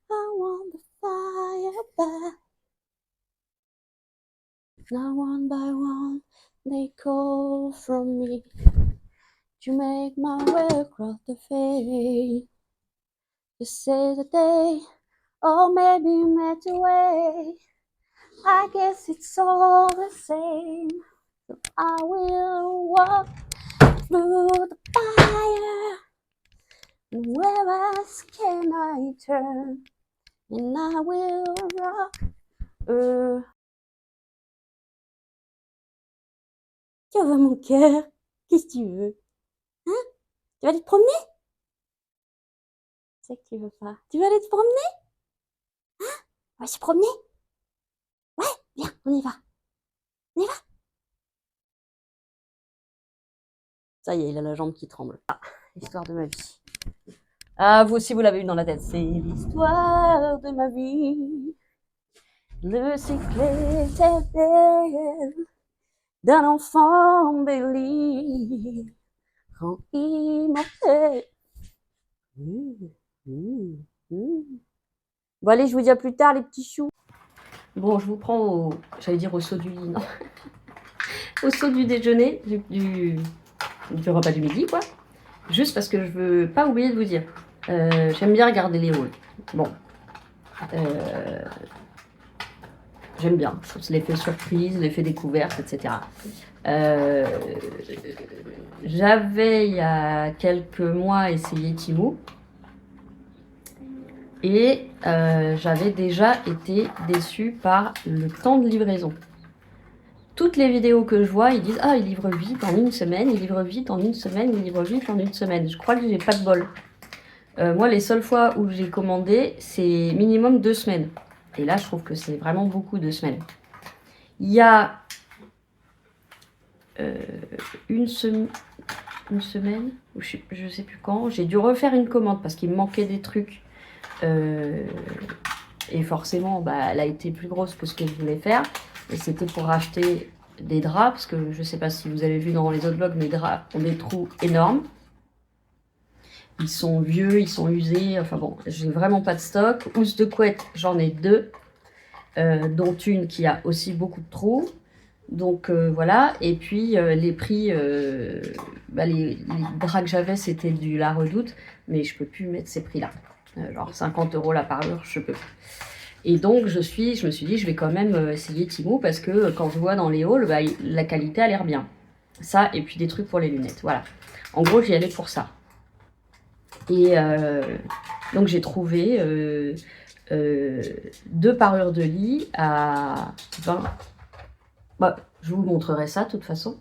I want the fire back. Now one by one they call from me to make my way across the face, to say that they all maybe met away. I guess it's all the same. So I will walk through the fire, and where else can I turn? And I will rock. Tu veux mon cœur? Qu'est-ce que tu veux? Hein? Tu vas aller te promener? C'est que tu veux pas. Tu veux aller te promener? Hein? On va se promener? Ouais, viens, on y va. On y va. Ça y est, il a la jambe qui tremble. Ah, l'histoire de ma vie. Ah, vous aussi, vous l'avez eu dans la tête. C'est l'histoire de ma vie. Le cycle éternel d'un enfant embelli, rend immortel. Bon, allez, je vous dis à plus tard, les petits choux. Bon, je vous prends au... J'allais dire au saut du lit, non. Au saut du déjeuner, du repas du midi, quoi. Juste parce que je veux pas oublier de vous dire. J'aime bien regarder les hauls. Bon. J'aime bien. Je trouve l'effet surprise, l'effet découverte, etc. J'avais, il y a quelques mois, essayé Temu. Et j'avais déjà été déçue par le temps de livraison. Toutes les vidéos que je vois, ils disent « Ah, il livre vite en une semaine, il livre vite en une semaine, il livre vite en une semaine. » Je crois que j'ai pas de bol. Moi, les seules fois où j'ai commandé, c'est minimum 2 semaines. Et là, je trouve que c'est vraiment beaucoup, 2 semaines. Il y a une semaine, ou je sais plus quand, j'ai dû refaire une commande parce qu'il me manquait des trucs. Et forcément, bah, elle a été plus grosse que ce que je voulais faire. Et c'était pour racheter des draps, parce que je sais pas si vous avez vu dans les autres vlogs, mes draps ont des trous énormes. Ils sont vieux, ils sont usés, enfin bon, j'ai vraiment pas de stock. Housses de couette, j'en ai 2, dont une qui a aussi beaucoup de trous. Donc voilà, et puis les prix, bah, les draps que j'avais, c'était du La Redoute, mais je peux plus mettre ces prix-là. Genre 50 € la parure, je peux. Et donc je me suis dit, je vais quand même essayer Temu parce que quand je vois dans les hauls, bah, la qualité a l'air bien. Ça, et puis des trucs pour les lunettes, voilà. En gros, j'y allais pour ça. Et donc j'ai trouvé 2 parures de lit à 20. Bah, je vous montrerai ça de toute façon.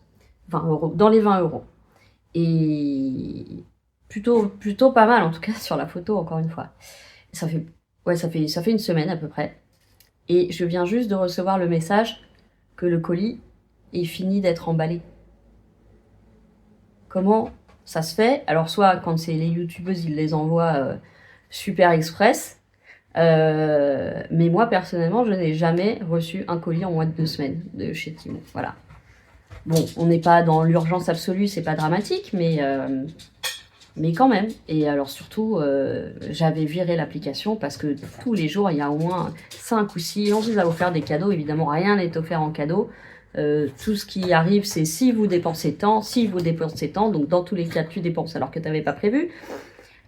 20 €, dans les 20 €. Et plutôt pas mal, en tout cas sur la photo, encore une fois. Ça fait une semaine à peu près. Et je viens juste de recevoir le message que le colis est fini d'être emballé. Comment ça se fait? Alors soit quand c'est les youtubeuses, ils les envoient super express. Mais moi personnellement, je n'ai jamais reçu un colis en moins de 2 semaines de chez Temu. Voilà. Bon, on n'est pas dans l'urgence absolue, c'est pas dramatique, mais quand même. Et alors surtout, j'avais viré l'application parce que tous les jours, il y a au moins 5 ou 6, on vous a offert des cadeaux. Évidemment, rien n'est offert en cadeau. Tout ce qui arrive, c'est si vous dépensez tant, donc dans tous les cas, tu dépenses alors que tu n'avais pas prévu.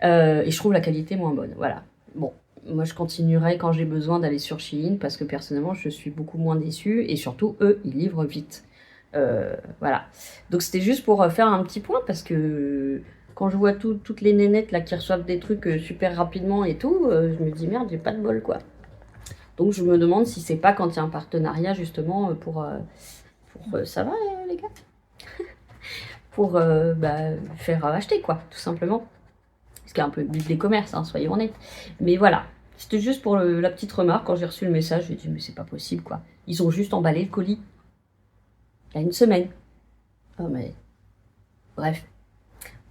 Et je trouve la qualité moins bonne. Voilà. Bon, moi je continuerai quand j'ai besoin d'aller sur Shein parce que personnellement, je suis beaucoup moins déçue. Et surtout, eux, ils livrent vite. Voilà. Donc c'était juste pour faire un petit point parce que quand je vois toutes les nénettes là qui reçoivent des trucs super rapidement et tout, je me dis merde, j'ai pas de bol quoi. Donc je me demande si c'est pas quand il y a un partenariat justement pour ça va les gars, pour faire acheter quoi, tout simplement. Ce qui est un peu le but des commerces, hein, soyons honnêtes. Mais voilà, c'était juste pour la petite remarque. Quand j'ai reçu le message, j'ai dit mais c'est pas possible quoi. Ils ont juste emballé le colis il y a une semaine. Oh mais bref.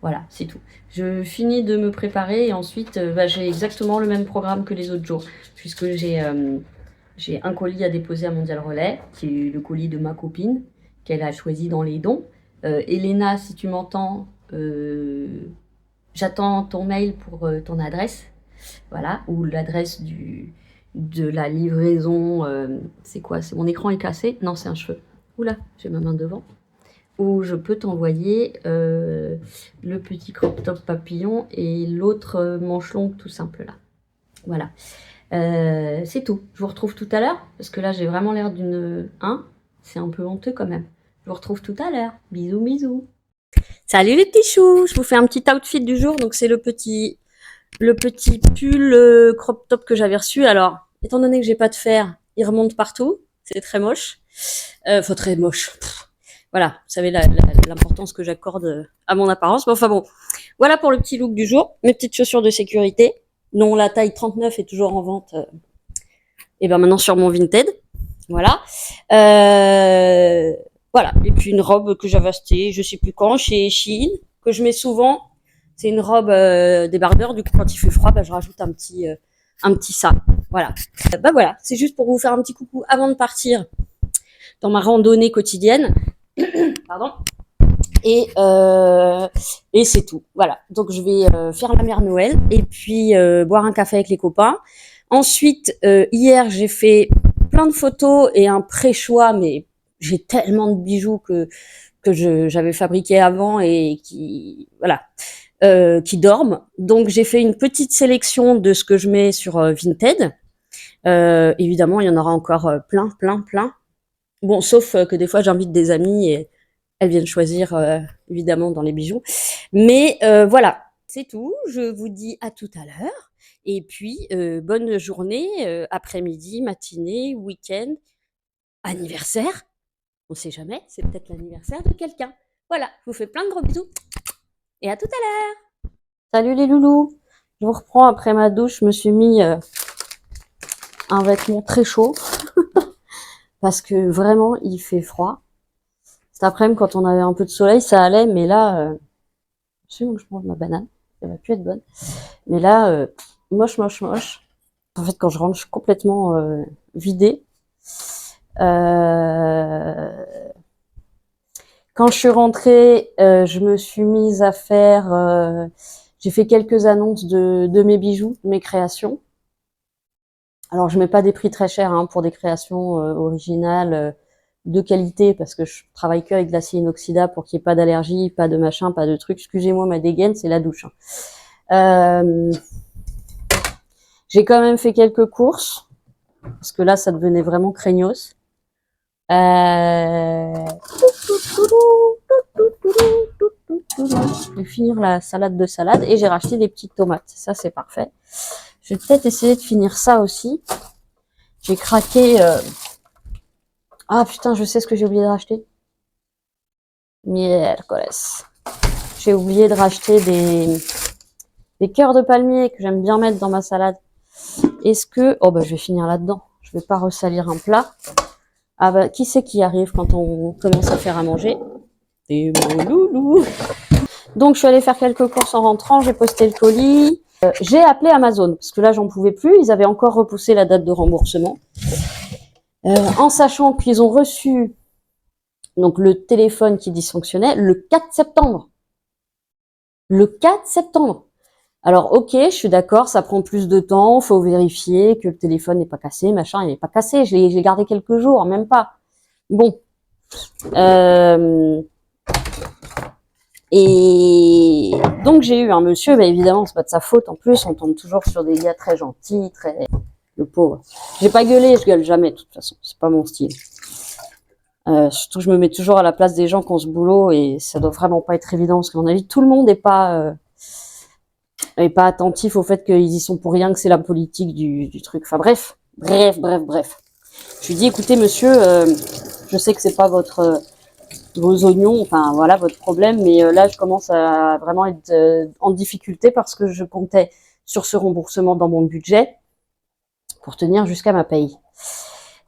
Voilà, c'est tout. Je finis de me préparer et ensuite j'ai exactement le même programme que les autres jours. Puisque j'ai un colis à déposer à Mondial Relais, qui est le colis de ma copine, qu'elle a choisi dans les dons. Elena, si tu m'entends, j'attends ton mail pour ton adresse. Voilà, ou l'adresse de la livraison. C'est quoi? C'est mon écran est cassé? Non, c'est un cheveu. Oula, j'ai ma main devant. Où je peux t'envoyer le petit crop top papillon et l'autre manche longue tout simple là. Voilà. C'est tout. Je vous retrouve tout à l'heure parce que là j'ai vraiment l'air d'une... c'est un peu honteux quand même. Je vous retrouve tout à l'heure. Bisous, bisous. Salut les petits choux. Je vous fais un petit outfit du jour. Donc c'est le petit pull crop top que j'avais reçu. Alors, étant donné que j'ai pas de fer, il remonte partout. C'est très moche. Enfin, très moche. Voilà, vous savez l'importance que j'accorde à mon apparence. Mais enfin bon, voilà pour le petit look du jour. Mes petites chaussures de sécurité, dont la taille 39 est toujours en vente. Et ben maintenant sur mon Vinted. Voilà. Voilà. Et puis une robe que j'avais achetée, je sais plus quand, chez Shein, que je mets souvent. C'est une robe débardeur. Du coup, quand il fait froid, je rajoute un petit ça. Voilà. Voilà. C'est juste pour vous faire un petit coucou avant de partir dans ma randonnée quotidienne. Pardon. Et c'est tout. Voilà. Donc je vais faire la mère Noël et puis boire un café avec les copains. Ensuite, hier j'ai fait plein de photos et un pré-choix, mais j'ai tellement de bijoux que j'avais fabriqué avant et qui qui dorment. Donc j'ai fait une petite sélection de ce que je mets sur Vinted. Évidemment, il y en aura encore plein. Bon, sauf que des fois j'invite des amis et elles viennent choisir évidemment dans les bijoux. Mais voilà, c'est tout. Je vous dis à tout à l'heure. Et puis bonne journée, après-midi, matinée, week-end, anniversaire. On ne sait jamais, c'est peut-être l'anniversaire de quelqu'un. Voilà, je vous fais plein de gros bisous. Et à tout à l'heure. Salut les loulous. Je vous reprends après ma douche. Je me suis mis un vêtement très chaud parce que vraiment il fait froid. Cet après-midi, quand on avait un peu de soleil, ça allait, mais là, je sais que je mange ma banane, elle va plus être bonne. Mais là, moche. En fait, quand je rentre, je suis complètement vidée. Quand je suis rentrée, je me suis mise à faire... j'ai fait quelques annonces de mes bijoux, de mes créations. Alors, je mets pas des prix très chers pour des créations originales, de qualité, parce que je travaille que avec de l'acier inoxydable pour qu'il n'y ait pas d'allergie, pas de machin, pas de truc. Excusez-moi ma dégaine, c'est la douche. J'ai quand même fait quelques courses, parce que là, ça devenait vraiment craignos. Je vais finir la salade et j'ai racheté des petites tomates. Ça, c'est parfait. Je vais peut-être essayer de finir ça aussi. J'ai craqué... Ah putain, je sais ce que j'ai oublié de racheter. Miércoles. J'ai oublié de racheter des cœurs de palmier que j'aime bien mettre dans ma salade. Est-ce que... Oh je vais finir là-dedans. Je vais pas ressalir un plat. Ah qui c'est qui arrive quand on commence à faire à manger? Des loulous. Donc je suis allée faire quelques courses en rentrant. J'ai posté le colis. J'ai appelé Amazon parce que là j'en pouvais plus. Ils avaient encore repoussé la date de remboursement. En sachant qu'ils ont reçu donc le téléphone qui dysfonctionnait le 4 septembre. Le 4 septembre. Alors ok, je suis d'accord, ça prend plus de temps, faut vérifier que le téléphone n'est pas cassé, machin, il n'est pas cassé, je l'ai gardé quelques jours, même pas. Bon. Et donc j'ai eu un monsieur, évidemment c'est pas de sa faute en plus, on tombe toujours sur des gars très gentils, très... Le pauvre. J'ai pas gueulé, je gueule jamais de toute façon, c'est pas mon style. Surtout, je me mets toujours à la place des gens qui ont ce boulot et ça doit vraiment pas être évident parce qu'à mon avis, tout le monde n'est pas attentif au fait qu'ils y sont pour rien, que c'est la politique du truc. Enfin bref. Je lui dis, écoutez, monsieur, je sais que c'est pas vos oignons, enfin voilà votre problème, mais là je commence à vraiment être en difficulté parce que je comptais sur ce remboursement dans mon budget pour tenir jusqu'à ma paye.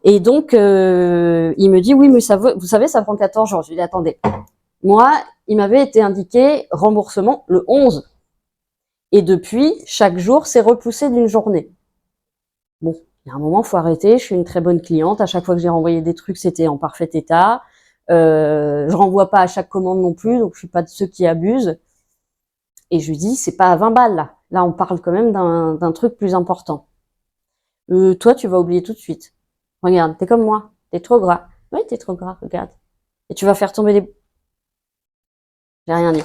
Et donc il me dit oui mais vous savez ça prend 14 jours. Je lui dis attendez, moi il m'avait été indiqué remboursement le 11 et depuis chaque jour c'est repoussé d'une journée. Bon, il y a un moment faut arrêter, je suis une très bonne cliente, à chaque fois que j'ai renvoyé des trucs c'était en parfait état. Je renvoie pas à chaque commande non plus, donc je suis pas de ceux qui abusent. Et je lui dis, c'est pas à 20 balles là. Là, on parle quand même d'un truc plus important. Toi, tu vas oublier tout de suite. Regarde, t'es comme moi. T'es trop gras. Oui, t'es trop gras, regarde. Et tu vas faire tomber les... J'ai rien dit.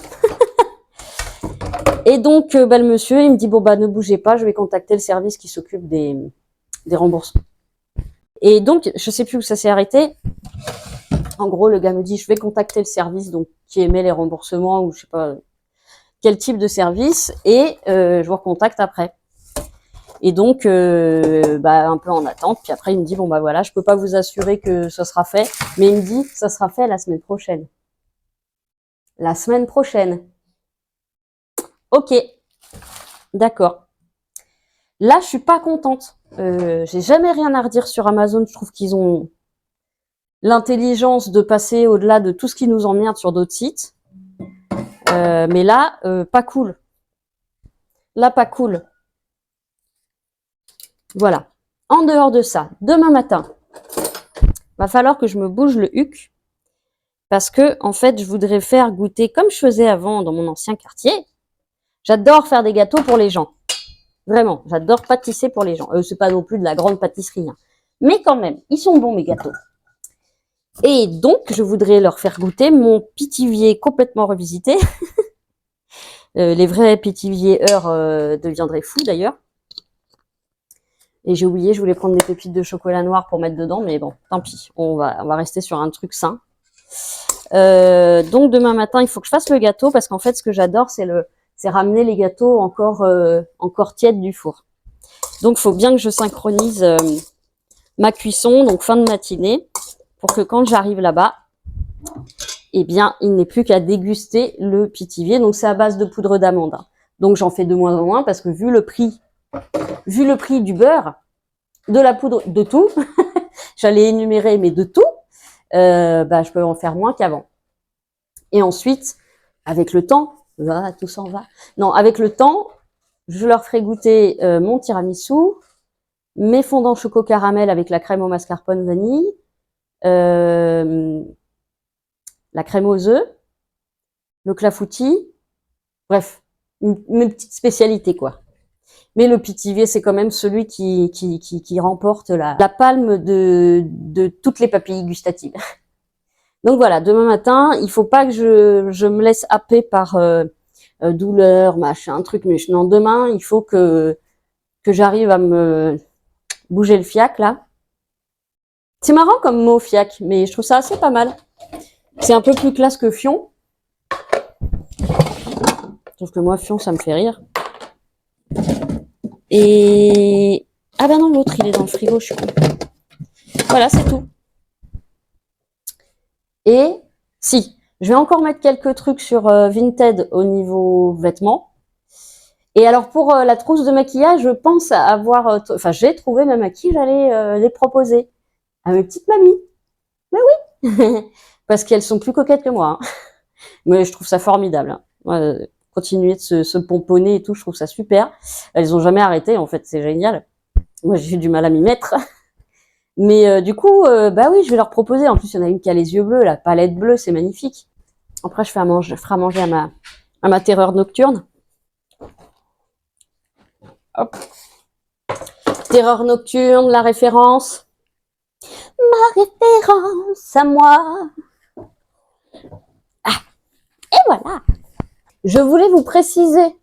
Et donc, le monsieur, il me dit, bon, ne bougez pas, je vais contacter le service qui s'occupe des remboursements. Et donc, je sais plus où ça s'est arrêté. En gros, le gars me dit, je vais contacter le service donc qui émet les remboursements ou je sais pas quel type de service et je vous recontacte après. Et donc, un peu en attente. Puis après, il me dit, bon, voilà, je peux pas vous assurer que ça sera fait, mais il me dit, ça sera fait la semaine prochaine. La semaine prochaine. Ok. D'accord. Là, je suis pas contente. J'ai jamais rien à redire sur Amazon. Je trouve qu'ils ont l'intelligence de passer au-delà de tout ce qui nous emmerde sur d'autres sites. Mais là, pas cool. Là, pas cool. Voilà. En dehors de ça, demain matin, va falloir que je me bouge le huc parce que, en fait, je voudrais faire goûter comme je faisais avant dans mon ancien quartier. J'adore faire des gâteaux pour les gens. Vraiment, j'adore pâtisser pour les gens. C'est pas non plus de la grande pâtisserie, hein. Mais quand même, ils sont bons mes gâteaux. Et donc, je voudrais leur faire goûter mon Pithiviers complètement revisité. Les vrais Pithiviers heure deviendraient fous d'ailleurs. Et j'ai oublié, je voulais prendre des pépites de chocolat noir pour mettre dedans, mais bon, tant pis. On va rester sur un truc sain. Donc demain matin, il faut que je fasse le gâteau parce qu'en fait, ce que j'adore, c'est ramener les gâteaux encore tièdes du four. Donc, il faut bien que je synchronise ma cuisson, donc fin de matinée, pour que quand j'arrive là-bas, eh bien, il n'est plus qu'à déguster le Pithiviers. Donc, c'est à base de poudre d'amande. Donc, j'en fais de moins en moins parce que vu le prix du beurre, de la poudre, de tout, j'allais énumérer, mais de tout, je peux en faire moins qu'avant. Et ensuite, avec le temps, tout s'en va. Non, avec le temps, je leur ferai goûter mon tiramisu, mes fondants choco caramel avec la crème au mascarpone vanille, la crème aux œufs, le clafoutis, bref, une petite spécialité quoi. Mais le Pithiviers, c'est quand même celui qui remporte la palme de toutes les papilles gustatives. Donc voilà, demain matin, il faut pas que je me laisse happer par douleur, machin, truc, mais non, demain, il faut que j'arrive à me bouger le fiac, là. C'est marrant comme mot, fiac, mais je trouve ça assez pas mal. C'est un peu plus classe que fion. Sauf que moi, fion, ça me fait rire. Et... ah non, l'autre, il est dans le frigo, je suis con. Voilà, c'est tout. Et si, je vais encore mettre quelques trucs sur Vinted au niveau vêtements. Et alors pour la trousse de maquillage, je pense avoir... j'ai trouvé ma maquille, j'allais les proposer à mes petites mamies. Mais oui. Parce qu'elles sont plus coquettes que moi. Hein. Mais je trouve ça formidable. Hein. Continuer de se pomponner et tout, je trouve ça super. Elles ont jamais arrêté, en fait, c'est génial. Moi, j'ai eu du mal à m'y mettre. Mais du coup, oui, je vais leur proposer. En plus, il y en a une qui a les yeux bleus, la palette bleue, c'est magnifique. Après, je ferai à manger à ma terreur nocturne. Hop. Terreur nocturne, la référence. Ma référence à moi. Ah, et voilà. Je voulais vous préciser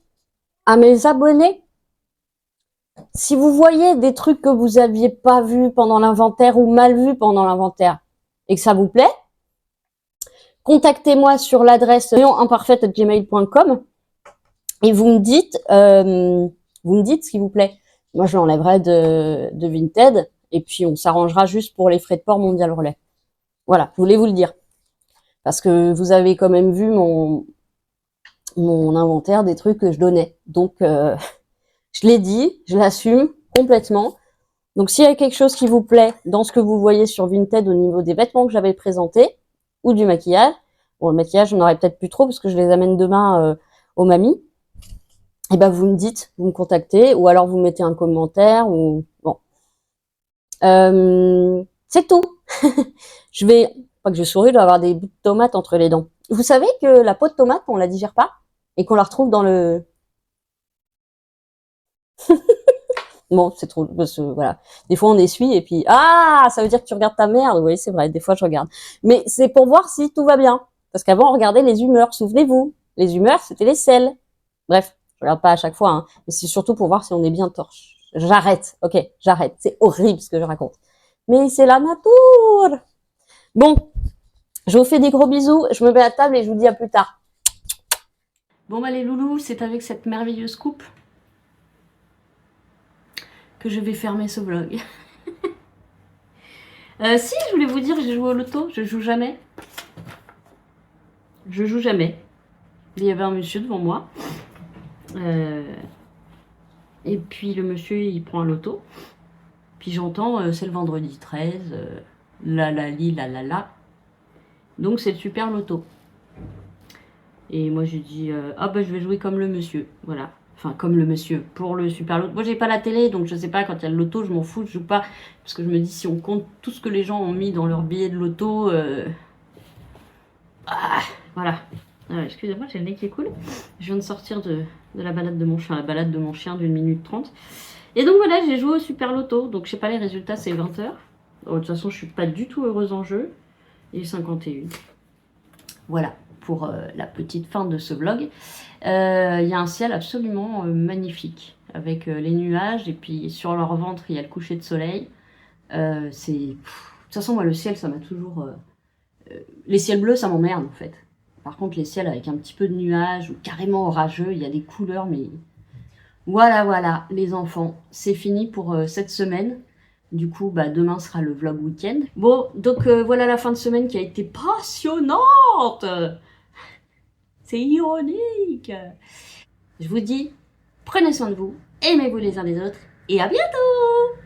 à mes abonnés, si vous voyez des trucs que vous aviez pas vus pendant l'inventaire ou mal vus pendant l'inventaire et que ça vous plaît, contactez-moi sur l'adresse imparfaite@gmail.com et vous me dites s'il vous plaît. Moi, je l'enlèverai de Vinted et puis on s'arrangera juste pour les frais de port Mondial Relais. Voilà, je voulais vous le dire. Parce que vous avez quand même vu mon inventaire des trucs que je donnais. Donc, je l'ai dit, je l'assume complètement. Donc, s'il y a quelque chose qui vous plaît dans ce que vous voyez sur Vinted au niveau des vêtements que j'avais présentés ou du maquillage, bon, le maquillage, j'en aurais peut-être plus trop parce que je les amène demain aux mamies. Et ben, vous me dites, vous me contactez ou alors vous mettez un commentaire ou bon. C'est tout. Je vais, pas que je souris, je dois avoir des bouts de tomates entre les dents. Vous savez que la peau de tomate, on la digère pas et qu'on la retrouve dans le. Bon, c'est trop, voilà. Des fois, on essuie et puis, ah, ça veut dire que tu regardes ta merde. Oui, c'est vrai, des fois, je regarde. Mais c'est pour voir si tout va bien. Parce qu'avant, on regardait les humeurs, souvenez-vous. Les humeurs, c'était les sels. Bref, je regarde pas à chaque fois, hein. Mais c'est surtout pour voir si on est bien torche. J'arrête, ok, j'arrête. C'est horrible ce que je raconte. Mais c'est la nature. Bon, je vous fais des gros bisous. Je me mets à table et je vous dis à plus tard. Bon, bah, les loulous, c'est avec cette merveilleuse coupe que je vais fermer ce vlog. Si, je voulais vous dire, j'ai joué au loto, je joue jamais. Je joue jamais. Il y avait un monsieur devant moi. Et puis le monsieur, il prend un loto. Puis j'entends, c'est le vendredi 13, la la li, la la la. Donc c'est le super loto. Et moi j'ai dit, ah bah je vais jouer comme le monsieur, voilà. Enfin, comme le monsieur, pour le super loto. Moi, j'ai pas la télé, donc je sais pas, quand il y a le loto, je m'en fous, je joue pas. Parce que je me dis, si on compte tout ce que les gens ont mis dans leur billet de loto... voilà. Excusez-moi, j'ai le nez qui est cool. Je viens de sortir de la balade de mon chien, la balade de mon chien d'une minute 30. Et donc voilà, j'ai joué au super loto. Donc je sais pas les résultats, c'est 20h. De toute façon, je suis pas du tout heureuse en jeu. Il est 51. Voilà, pour la petite fin de ce vlog. Il y a un ciel absolument magnifique, avec les nuages, et puis sur leur ventre, il y a le coucher de soleil. De toute façon, moi, le ciel, ça m'a toujours... les ciels bleus, ça m'emmerde, en fait. Par contre, les ciels avec un petit peu de nuages, ou carrément orageux, il y a des couleurs, mais... Voilà, voilà, les enfants, c'est fini pour cette semaine. Du coup, bah, demain sera le vlog week-end. Bon, donc voilà la fin de semaine qui a été passionnante. C'est ironique. Je vous dis, prenez soin de vous, aimez-vous les uns des autres, et à bientôt.